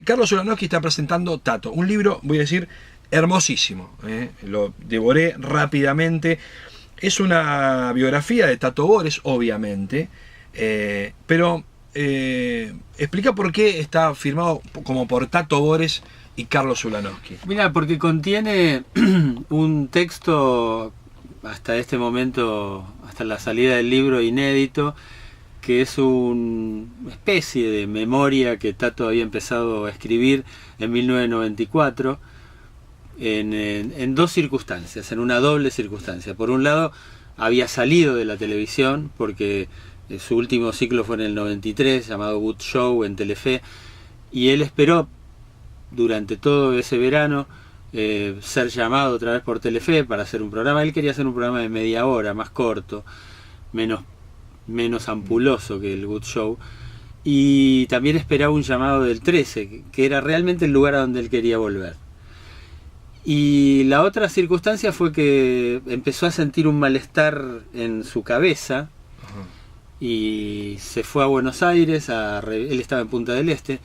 Carlos Ulanowski está presentando Tato, un libro, voy a decir, hermosísimo. Lo devoré rápidamente. Es una biografía de Tato Bores, obviamente, pero explica por qué está firmado como por Tato Bores y Carlos Ulanowski. Mira, porque contiene un texto hasta este momento, hasta la salida del libro, inédito, que es una especie de memoria que Tato había empezado a escribir en 1994 en dos circunstancias, en una doble circunstancia. Por un lado, había salido de la televisión porque su último ciclo fue en el 93, llamado Good Show en Telefe, y él esperó durante todo ese verano ser llamado otra vez por Telefe para hacer un programa. Él quería hacer un programa de media hora, más corto, menos ampuloso que el Good Show, y también esperaba un llamado del 13, que era realmente el lugar a donde él quería volver. Y la otra circunstancia fue que empezó a sentir un malestar en su cabeza y se fue a Buenos Aires, él estaba en Punta del Este,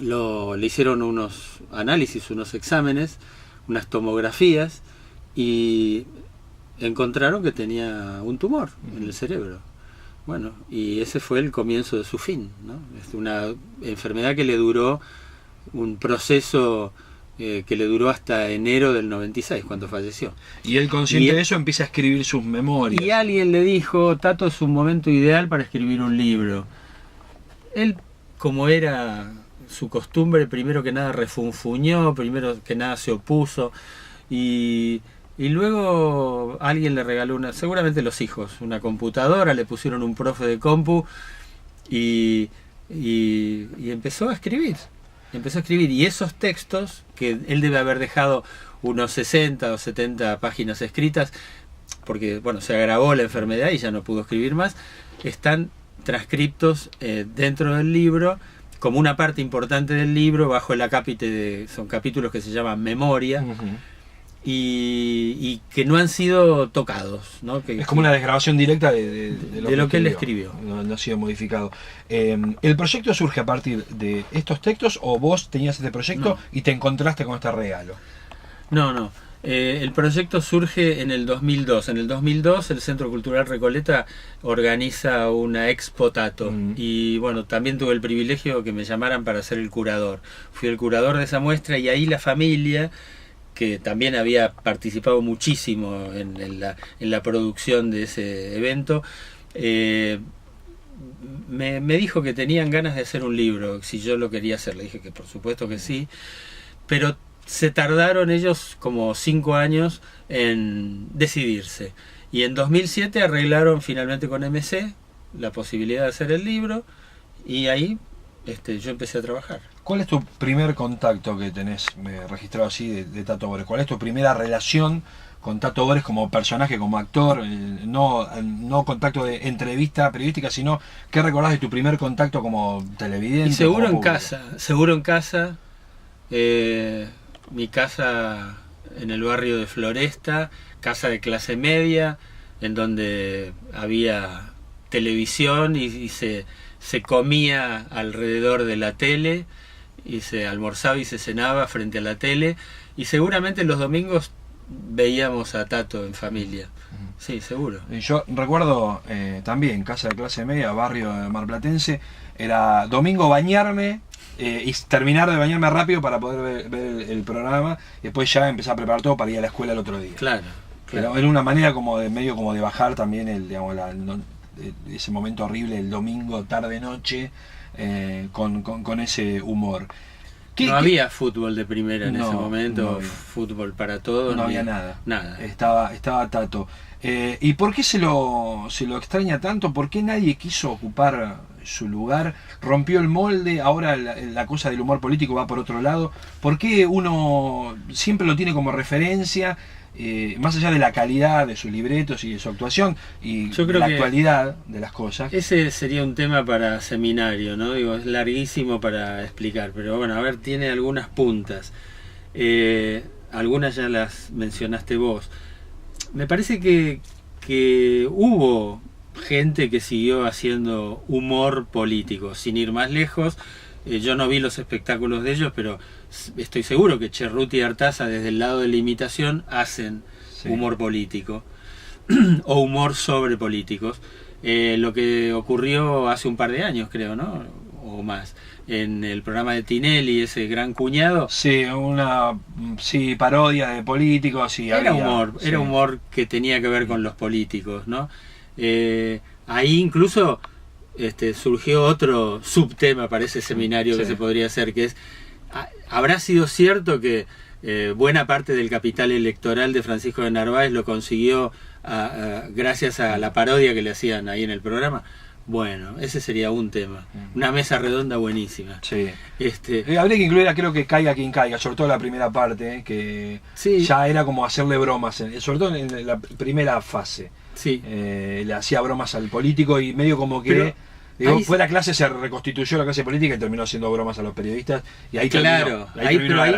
le hicieron unos análisis, unos exámenes, unas tomografías, y encontraron que tenía un tumor en el cerebro. Bueno, y ese fue el comienzo de su fin, ¿no? Es una enfermedad que le duró, un proceso que le duró hasta enero del 96, cuando falleció. Y él, consciente de eso, empieza a escribir sus memorias. Y alguien le dijo: Tato, es un momento ideal para escribir un libro. Él, como era su costumbre, primero que nada refunfuñó, primero que nada se opuso, y luego alguien le regaló seguramente los hijos, una computadora, le pusieron un profe de compu y empezó a escribir. Y esos textos, que él debe haber dejado unos 60 o 70 páginas escritas, porque bueno, se agravó la enfermedad y ya no pudo escribir más, están transcriptos dentro del libro, como una parte importante del libro, bajo el acápite son capítulos que se llaman Memoria, y que no han sido tocados, ¿no? Es como una desgrabación directa de lo que él escribió. No ha sido modificado. ¿El proyecto surge a partir de estos textos o vos tenías este proyecto y te encontraste con este regalo? No. El proyecto surge en el 2002. En el 2002 el Centro Cultural Recoleta organiza una Expo Tato. Y bueno, también tuve el privilegio que me llamaran para ser el curador. Fui el curador de esa muestra, y ahí la familia, que también había participado muchísimo en la producción de ese evento, me dijo que tenían ganas de hacer un libro, si yo lo quería hacer. Le dije que por supuesto que sí, pero se tardaron ellos como 5 años en decidirse, y en 2007 arreglaron finalmente con MC la posibilidad de hacer el libro, y ahí yo empecé a trabajar. ¿Cuál es tu primer contacto que tenés registrado así de Tato Bores? ¿Cuál es tu primera relación con Tato Bores como personaje, como actor? No contacto de entrevista periodística, sino ¿qué recordás de tu primer contacto como televidente? Y seguro en casa, mi casa en el barrio de Floresta, casa de clase media, en donde había televisión y se comía alrededor de la tele, y se almorzaba y se cenaba frente a la tele, y seguramente los domingos veíamos a Tato en familia. Sí, seguro. Yo recuerdo también, casa de clase media, barrio marplatense, era domingo bañarme y terminar de bañarme rápido para poder ver el programa, y después ya empezar a preparar todo para ir a la escuela el otro día. Claro. Era una manera como de bajar también ese momento horrible, el domingo tarde-noche, con ese humor. No había fútbol de primera en ese momento, fútbol para todos. No había nada. Estaba Tato. ¿Y por qué se lo extraña tanto? ¿Por qué nadie quiso ocupar su lugar? Rompió el molde, ahora la cosa del humor político va por otro lado. ¿Por qué uno siempre lo tiene como referencia? Más allá de la calidad de sus libretos y de su actuación y yo creo la que actualidad de las cosas. Ese sería un tema para seminario, ¿no? Digo, es larguísimo para explicar, pero bueno, a ver, tiene algunas puntas. Algunas ya las mencionaste vos. Me parece que hubo gente que siguió haciendo humor político, sin ir más lejos. Yo no vi los espectáculos de ellos, pero estoy seguro que Cerruti y Artaza, desde el lado de la imitación, hacen humor político o humor sobre políticos. Lo que ocurrió hace un par de años, creo, ¿no? O más, en el programa de Tinelli, ese Gran Cuñado. Sí, una parodia de políticos. Y era había, humor, sí. Era humor que tenía que ver con los políticos, ¿no? Ahí incluso surgió otro subtema para ese seminario que se podría hacer, que es, ¿habrá sido cierto que buena parte del capital electoral de Francisco de Narváez lo consiguió gracias a la parodia que le hacían ahí en el programa? Bueno, ese sería un tema. Una mesa redonda buenísima. Sí. Habría que incluir, creo que caiga quien caiga, sobre todo la primera parte, que ya era como hacerle bromas, sobre todo en la primera fase. Sí. Le hacía bromas al político y medio como que... fue la clase, se reconstituyó la clase política y terminó haciendo bromas a los periodistas. Y ahí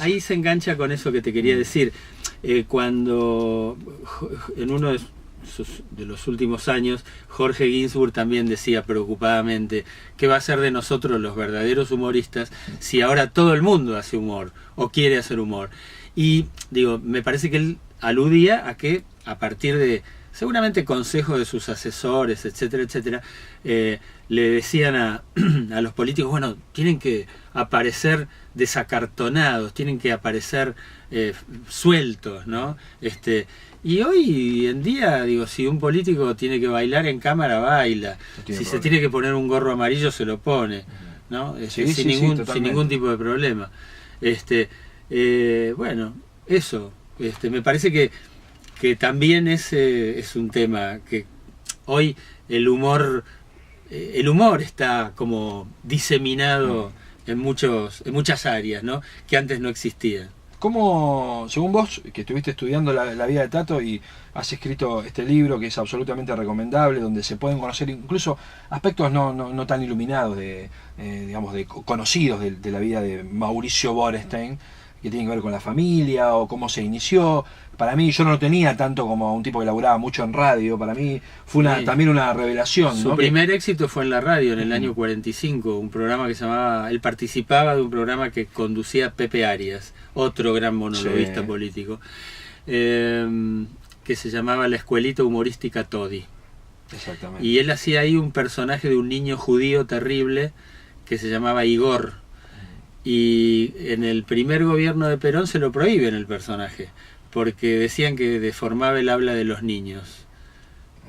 ahí se engancha con eso que te quería decir. Cuando en uno de los últimos años, Jorge Ginsburg también decía preocupadamente: ¿qué va a ser de nosotros los verdaderos humoristas si ahora todo el mundo hace humor o quiere hacer humor? Y digo, me parece que él aludía a que a partir de seguramente consejos de sus asesores, etcétera, etcétera, le decían a los políticos, bueno, tienen que aparecer desacartonados, tienen que aparecer sueltos, ¿no? Y hoy en día, digo, si un político tiene que bailar en cámara, baila. Si se tiene que poner un gorro amarillo, se lo pone, ¿no? Sin ningún tipo de problema. Bueno, eso. Me parece que también es un tema que hoy el humor está como diseminado en muchas áreas, ¿no? Que antes no existían. ¿Cómo, según vos, que estuviste estudiando la vida de Tato y has escrito este libro que es absolutamente recomendable, donde se pueden conocer incluso aspectos no tan iluminados, digamos, conocidos de la vida de Mauricio Borenstein, que tienen que ver con la familia o cómo se inició? Para mí, yo no lo tenía tanto como un tipo que laburaba mucho en radio. Para mí fue también una revelación. Su primer éxito fue en la radio en el año 45, un programa que se llamaba... Él participaba de un programa que conducía Pepe Arias, otro gran monologuista político, que se llamaba La Escuelita Humorística Toddy. Exactamente. Y él hacía ahí un personaje de un niño judío terrible que se llamaba Igor. Y en el primer gobierno de Perón se lo prohíben el personaje, porque decían que deformaba el habla de los niños.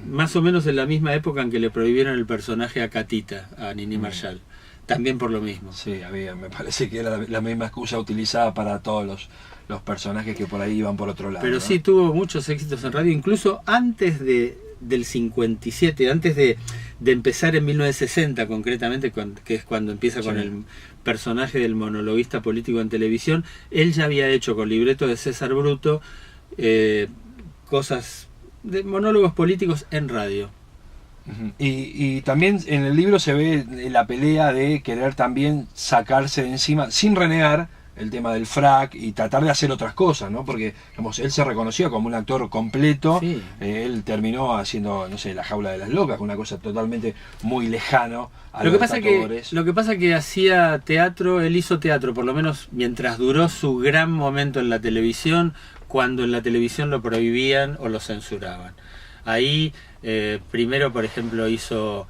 Más o menos en la misma época en que le prohibieron el personaje a Catita, a Nini Marshall. También por lo mismo. Sí, me parece que era la misma excusa utilizada para todos los personajes que por ahí iban por otro lado. Pero ¿no? sí tuvo muchos éxitos en radio, incluso antes del 57, antes de empezar en 1960 concretamente, que es cuando empieza con el personaje del monologuista político en televisión. Él ya había hecho con libreto de César Bruto cosas de monólogos políticos en radio. Y también en el libro se ve la pelea de querer también sacarse de encima, sin renegar, el tema del frac y tratar de hacer otras cosas, ¿no? Porque, digamos, él se reconocía como un actor completo. Sí. Él terminó haciendo, no sé, La Jaula de las Locas, una cosa totalmente muy lejano a lo que pasa que hacía teatro, él hizo teatro, por lo menos mientras duró su gran momento en la televisión, cuando en la televisión lo prohibían o lo censuraban. Ahí, primero, por ejemplo, hizo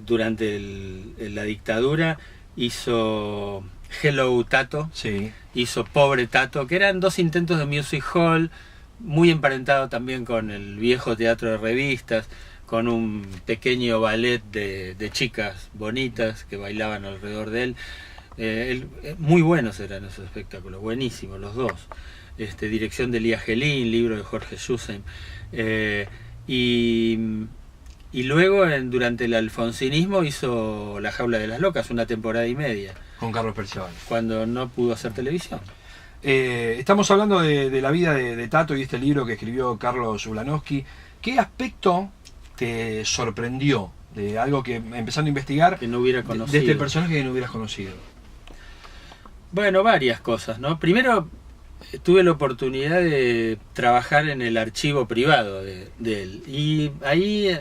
durante la dictadura, hizo Hello Tato, hizo Pobre Tato, que eran dos intentos de music hall, muy emparentado también con el viejo teatro de revistas, con un pequeño ballet de chicas bonitas que bailaban alrededor de él. Muy buenos eran esos espectáculos, buenísimos los dos. Dirección de Lía Gelín, libro de Jorge Schusheim. Y luego, durante el alfonsinismo, hizo La Jaula de las Locas, una temporada y media. Con Carlos Perciabal. Cuando no pudo hacer televisión. Estamos hablando de la vida de Tato y este libro que escribió Carlos Ulanowski. ¿Qué aspecto te sorprendió de algo que, empezando a investigar, que no hubiera conocido, de este personaje que no hubieras conocido? Bueno, varias cosas, ¿no? Primero, tuve la oportunidad de trabajar en el archivo privado de él. Y ahí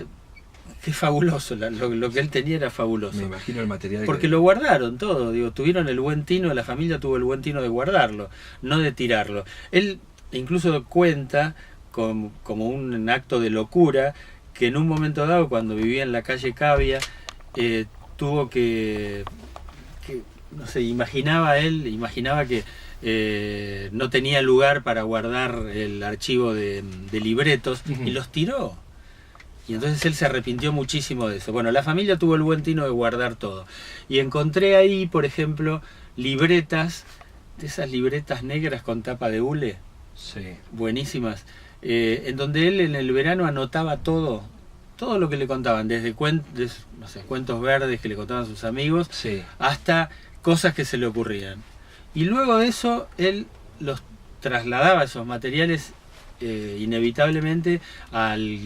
que fabuloso, lo que él tenía era fabuloso. Me imagino el material. Porque lo guardaron todo, digo, tuvieron el buen tino, la familia tuvo el buen tino de guardarlo, no de tirarlo. Él incluso cuenta como un acto de locura que en un momento dado, cuando vivía en la calle Cavia, tuvo que no sé, imaginaba que no tenía lugar para guardar el archivo de libretos y los tiró. Y entonces él se arrepintió muchísimo de eso. Bueno, la familia tuvo el buen tino de guardar todo. Y encontré ahí, por ejemplo, libretas, de esas libretas negras con tapa de hule, sí, buenísimas, en donde él en el verano anotaba todo lo que le contaban, desde cuentos verdes que le contaban sus amigos, sí, hasta cosas que se le ocurrían. Y luego de eso, él los trasladaba, esos materiales, inevitablemente al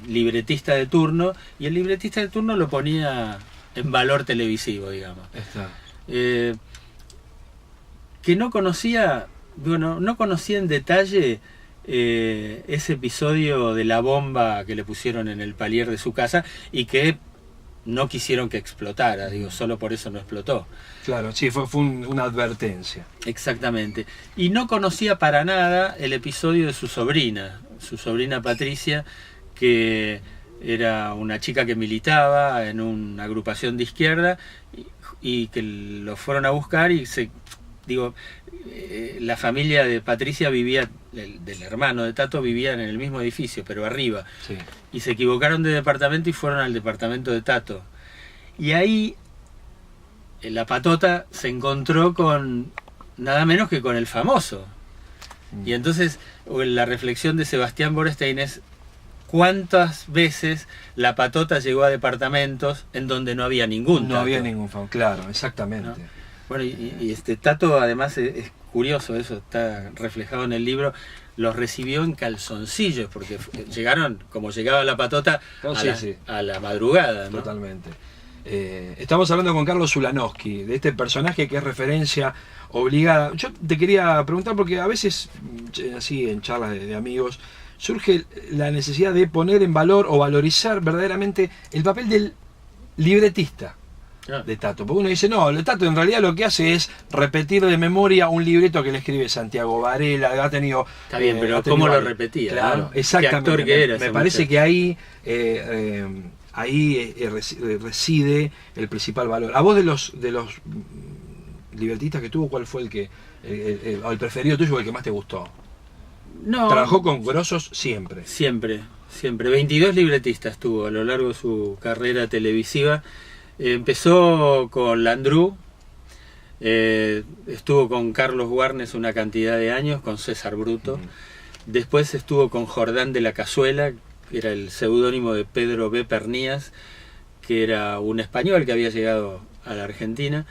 libretista de turno, y el libretista de turno lo ponía en valor televisivo, digamos. Que no conocía en detalle ese episodio de la bomba que le pusieron en el palier de su casa y que no quisieron que explotara, digo, solo por eso no explotó. Claro, sí, fue una advertencia. Exactamente. Y no conocía para nada el episodio de su sobrina Patricia, que era una chica que militaba en una agrupación de izquierda y que lo fueron a buscar y la familia de Patricia vivía, del hermano de Tato, vivían en el mismo edificio, pero arriba. Sí. Y se equivocaron de departamento y fueron al departamento de Tato. Y ahí la patota se encontró con nada menos que con el famoso. Y entonces la reflexión de Sebastián Borestein es: ¿cuántas veces la patota llegó a departamentos en donde no había ningún Tato? No había ningún famoso, claro, exactamente. ¿No? Bueno, y Tato además es curioso, eso está reflejado en el libro, los recibió en calzoncillos, porque llegaron, como llegaba la patota, a la madrugada, ¿no? Totalmente. Estamos hablando con Carlos Ulanowski, de este personaje que es referencia obligada. Yo te quería preguntar, porque a veces, así en charlas de amigos, surge la necesidad de poner en valor o valorizar verdaderamente el papel del libretista de Tato. Porque uno dice, no, el Tato en realidad lo que hace es repetir de memoria un libreto que le escribe Santiago Varela, ha tenido... Está bien, pero ¿cómo lo repetía? Claro, ¿no? exactamente. ¿Qué actor que era? Me parece que ahí reside el principal valor. A vos de los libretistas que tuvo, ¿cuál fue el preferido tuyo o el que más te gustó? No, trabajó con grosos siempre. Siempre. 22 libretistas tuvo a lo largo de su carrera televisiva. Empezó con Landru, estuvo con Carlos Guarnes una cantidad de años, con César Bruto. Después estuvo con Jordán de la Cazuela, que era el seudónimo de Pedro B. Pernías, que era un español que había llegado a la Argentina.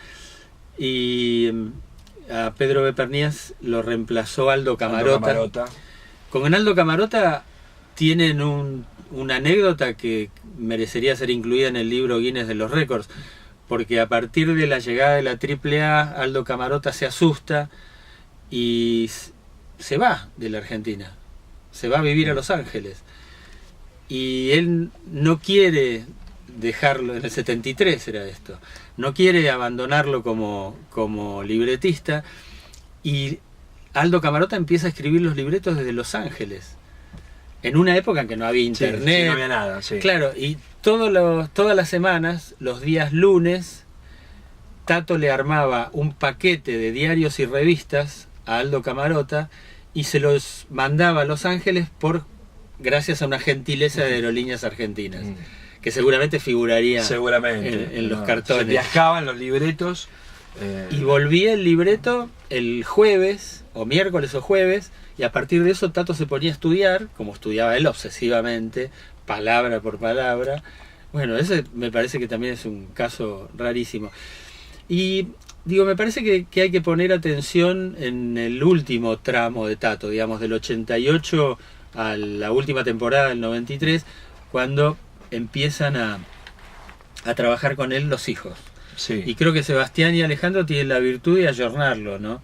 Y a Pedro B. Pernías lo reemplazó Aldo Camarota. Con Aldo Camarota tienen una anécdota que merecería ser incluida en el libro Guinness de los Récords, porque a partir de la llegada de la AAA, Aldo Camarota se asusta y se va de la Argentina, se va a vivir a Los Ángeles, y él no quiere dejarlo, en el 73 era esto, no quiere abandonarlo como libretista, y Aldo Camarota empieza a escribir los libretos desde Los Ángeles, en una época en que no había internet, no había nada, sí. Claro, y todas las semanas, los días lunes, Tato le armaba un paquete de diarios y revistas a Aldo Camarota y se los mandaba a Los Ángeles gracias a una gentileza de Aerolíneas Argentinas, que seguramente figuraría en los cartones. Se viajaban los libretos. Y volvía el libreto el jueves, o miércoles o jueves, y a partir de eso Tato se ponía a estudiar, como estudiaba él obsesivamente, palabra por palabra. Bueno, ese me parece que también es un caso rarísimo. Y digo, me parece que hay que poner atención en el último tramo de Tato, digamos, del 88 a la última temporada del 93, cuando empiezan a trabajar con él los hijos. Sí. Y creo que Sebastián y Alejandro tienen la virtud de ayornarlo, ¿no?